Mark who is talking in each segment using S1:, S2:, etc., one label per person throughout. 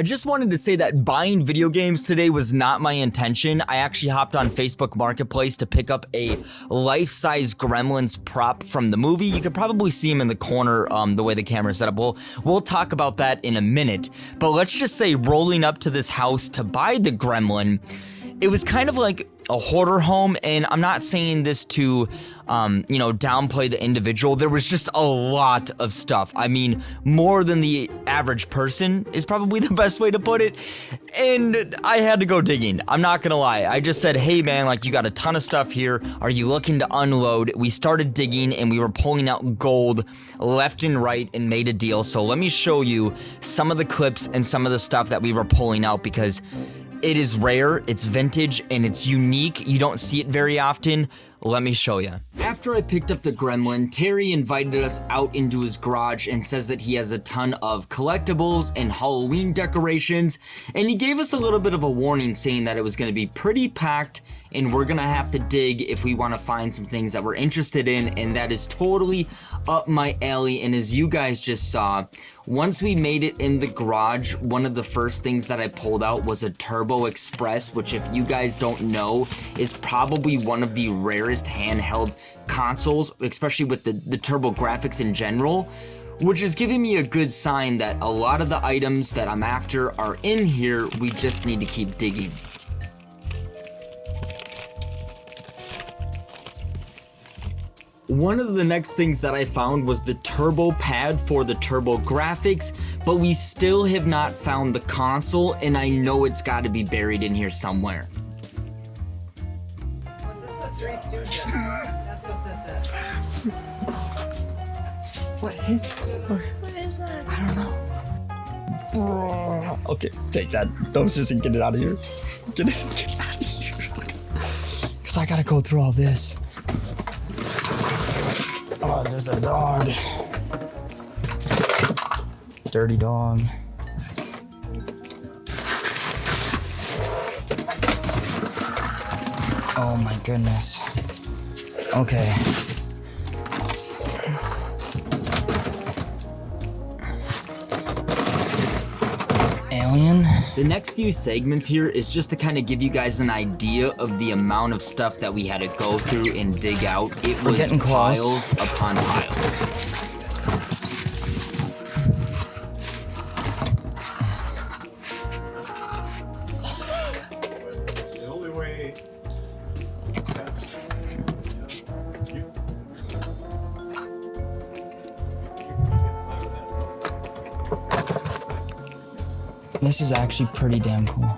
S1: I just wanted to say that buying video games today was not my intention. I actually hopped on Facebook Marketplace to pick up a life-size Gremlins prop from the movie. You could probably see him in the corner, the way the camera is set up. We'll talk about that in a minute. But let's just say rolling up to this house to buy the Gremlin, it was kind of like a hoarder home, and I'm not saying this to, downplay the individual. There was just a lot of stuff. I mean, more than the average person is probably the best way to put it, and I had to go digging. I'm not gonna lie. I just said, hey man, like, you got a ton of stuff here. Are you looking to unload? We started digging, and we were pulling out gold left and right and made a deal. So let me show you some of the clips and some of the stuff that we were pulling out, because it is rare, it's vintage, and it's unique. You don't see it very often. Let me show you. After I picked up the Gremlin, Terry invited us out into his garage and says that he has a ton of collectibles and Halloween decorations, and he gave us a little bit of a warning saying that it was gonna be pretty packed and we're gonna have to dig if we wanna find some things that we're interested in, and that is totally up my alley. And as you guys just saw, once we made it in the garage, one of the first things that I pulled out was a Turbografx, which, if you guys don't know, is probably one of the rarest handheld consoles, especially with the Turbografx in general, which is giving me a good sign that a lot of the items that I'm after are in here. We just need to keep digging. One of the next things that I found was the turbo pad for the Turbografx, but we still have not found the console, and I know it's got to be buried in here somewhere.
S2: Was this a Three Stooges? That's what this is.
S3: What is that?
S4: I don't know. Okay, take that. Don't seriously get it out of here. Get it out of here. Because I gotta go through all this. Oh, there's a dog. Dirty dog. Oh my goodness. Okay. Alien.
S1: The next few segments here is just to kind of give you guys an idea of the amount of stuff that we had to go through and dig out. It was piles upon piles.
S5: The only way
S4: This is actually pretty damn cool.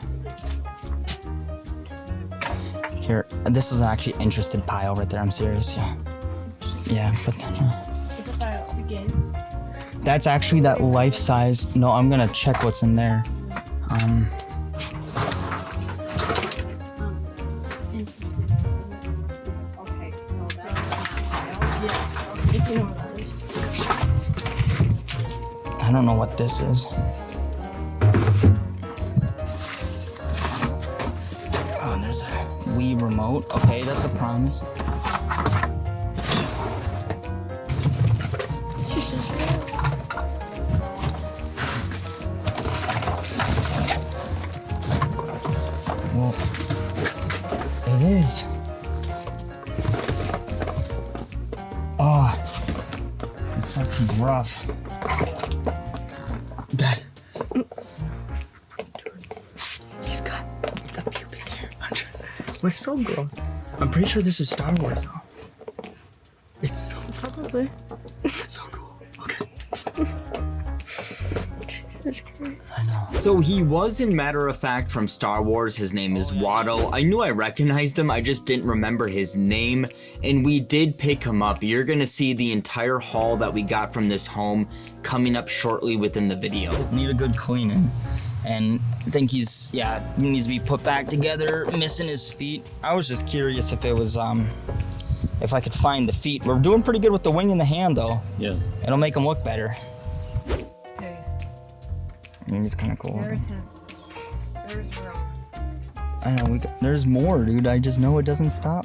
S4: Here, this is an actually interested pile right there. I'm serious, yeah. Yeah, but then,
S3: It's a file. The games.
S4: that's actually that life size. No, I'm gonna check what's in there.
S3: Okay, so that's yeah. If you know what that is.
S4: I don't know what this is. Oh, there's a Wii remote. Okay, that's a promise. Well, it is. Oh, it sucks. He's rough. Dad. He's got the pubic hair under. It's so gross. I'm pretty sure this is Star Wars though. It's so
S3: Probably.
S4: It's so cool. Okay.
S3: Jesus Christ.
S4: I know.
S1: So he was, in matter of fact, from Star Wars. His name is Waddle. I knew I recognized him, I just didn't remember his name, and we did pick him up. You're gonna see the entire haul that we got from this home coming up shortly within the video.
S4: Need a good cleaning. And I think he needs to be put back together, missing his feet. I was just curious if it was, if I could find the feet. We're doing pretty good with the wing and the hand though.
S5: Yeah.
S4: It'll make them look better.
S2: Okay.
S4: I mean, he's kind of cool.
S2: There's room.
S4: I know, there's more, dude. I just know it doesn't stop.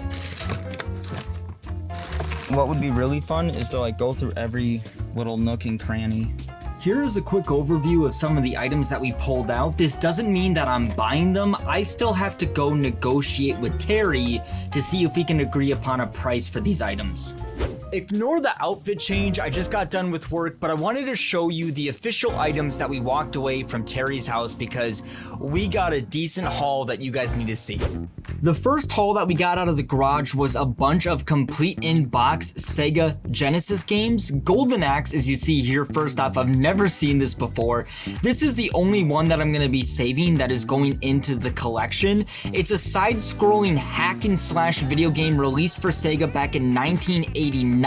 S4: What would be really fun is to like go through every little nook and cranny
S1: Here is a quick overview of some of the items that we pulled out. This doesn't mean that I'm buying them. I still have to go negotiate with Terry to see if we can agree upon a price for these items. Ignore the outfit change, I just got done with work, but I wanted to show you the official items that we walked away from Terry's house because we got a decent haul that you guys need to see. The first haul that we got out of the garage was a bunch of complete in-box Sega Genesis games. Golden Axe, as you see here, first off, I've never seen this before. This is the only one that I'm going to be saving that is going into the collection. It's a side-scrolling hack and slash video game released for Sega back in 1989.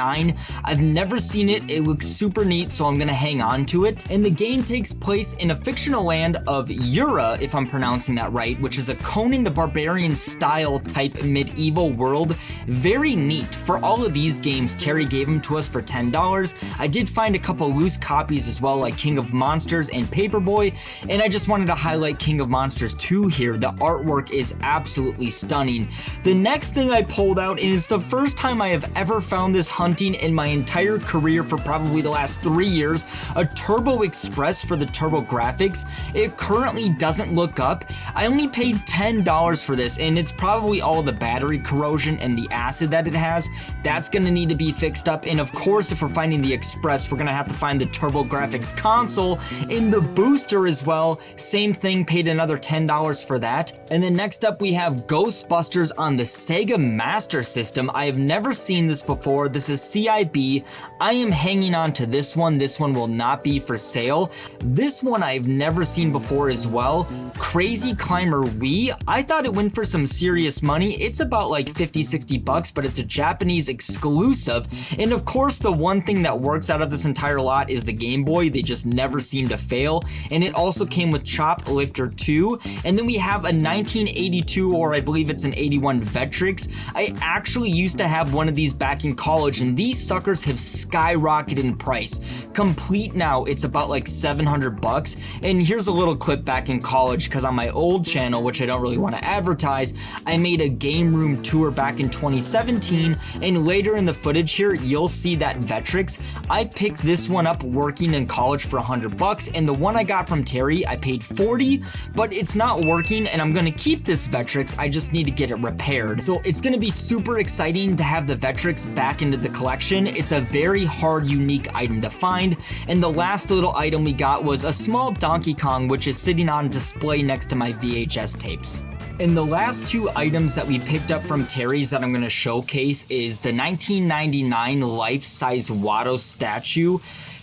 S1: I've never seen it. It looks super neat, so I'm gonna hang on to it. And the game takes place in a fictional land of Ura, if I'm pronouncing that right, which is a Conan the Barbarian style type medieval world. Very neat. For all of these games, Terry gave them to us for $10. I did find a couple loose copies as well, like King of Monsters and Paperboy, and I just wanted to highlight King of Monsters 2 here. The artwork is absolutely stunning. The next thing I pulled out, and it's the first time I have ever found this hunting in my entire career for probably the last 3 years, a Turbografx for the Turbografx. It currently doesn't look up. I only paid $10 for this, and it's probably all the battery corrosion and the acid that it has. That's gonna need to be fixed up, and of course, if we're finding the Express, we're gonna have to find the Turbografx console in the booster as well. Same thing, paid another $10 for that. And then next up, we have Ghostbusters on the Sega Master System. I have never seen this before. This is CIB. I am hanging on to this one. This one will not be for sale. This one I've never seen before as well. Crazy Climber Wii. I thought it went for some serious money. It's about like 50-60 bucks, but it's a Japanese exclusive. And of course, the one thing that works out of this entire lot is the Game Boy. They just never seem to fail. And it also came with Choplifter 2. And then we have a 1982, or I believe it's an 81 Vectrex. I actually used to have one of these back in college, and these suckers have skyrocketed in price. Complete now, it's about like 700 bucks. And here's a little clip back in college, because on my old channel, which I don't really want to advertise, I made a game room tour back in 2017, and later in the footage here, you'll see that Vectrex. I picked this one up working in college for 100 bucks, and the one I got from Terry, I paid 40, but it's not working, and I'm gonna keep this Vectrex. I just need to get it repaired. So it's gonna be super exciting to have the Vectrex back into the collection. It's a very hard, unique item to find. And the last little item we got was a small Donkey Kong, which is sitting on display next to my VHS tapes. And the last two items that we picked up from Terry's that I'm going to showcase is the 1999 life-size Watto statue.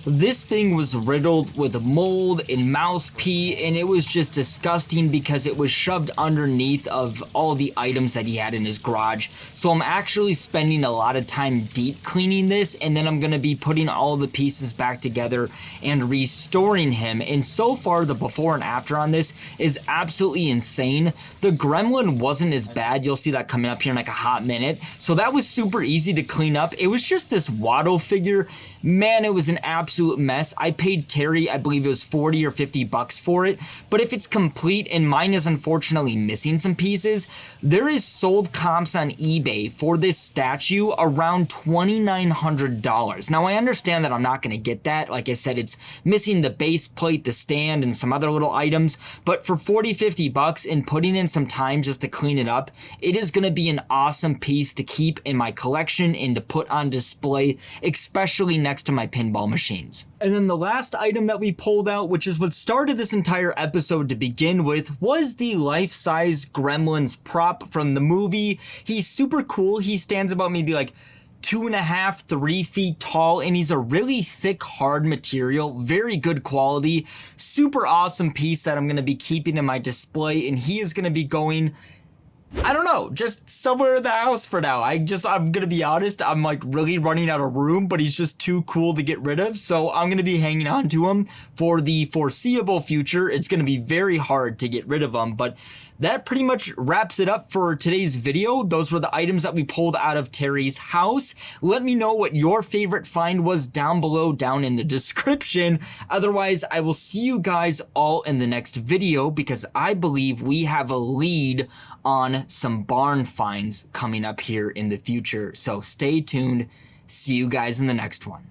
S1: This thing was riddled with mold and mouse pee, and it was just disgusting because it was shoved underneath of all the items that he had in his garage. So I'm actually spending a lot of time deep cleaning this, and then I'm going to be putting all the pieces back together and restoring him. And so far, the before and after on this is absolutely insane. The gremlin wasn't as bad. You'll see that coming up here in like a hot minute. So that was super easy to clean up. It was just this Watto figure. Man, it was an absolute mess. I paid Terry, I believe it was 40 or 50 bucks for it, but if it's complete, and mine is unfortunately missing some pieces, there is sold comps on eBay for this statue around $2,900. Now I understand that I'm not going to get that. Like I said, it's missing the base plate, the stand, and some other little items, but for 40-50 bucks and putting in some time just to clean it up, it is going to be an awesome piece to keep in my collection and to put on display, especially next to my pinball machines. And then the last item that we pulled out, which is what started this entire episode to begin with, was the life-size Gremlins prop from the movie. He's super cool. He stands about maybe like 2.5, 3 feet tall, and he's a really thick, hard material, very good quality, super awesome piece that I'm going to be keeping in my display, and he is going to be going, I don't know, just somewhere in the house for now. I'm gonna be honest, I'm like really running out of room, but he's just too cool to get rid of, so I'm gonna be hanging on to him for the foreseeable future. It's gonna be very hard to get rid of him, but that pretty much wraps it up for today's video. Those were the items that we pulled out of Terry's house. Let me know what your favorite find was down below, down in the description. Otherwise, I will see you guys all in the next video because I believe we have a lead on some barn finds coming up here in the future. So stay tuned. See you guys in the next one.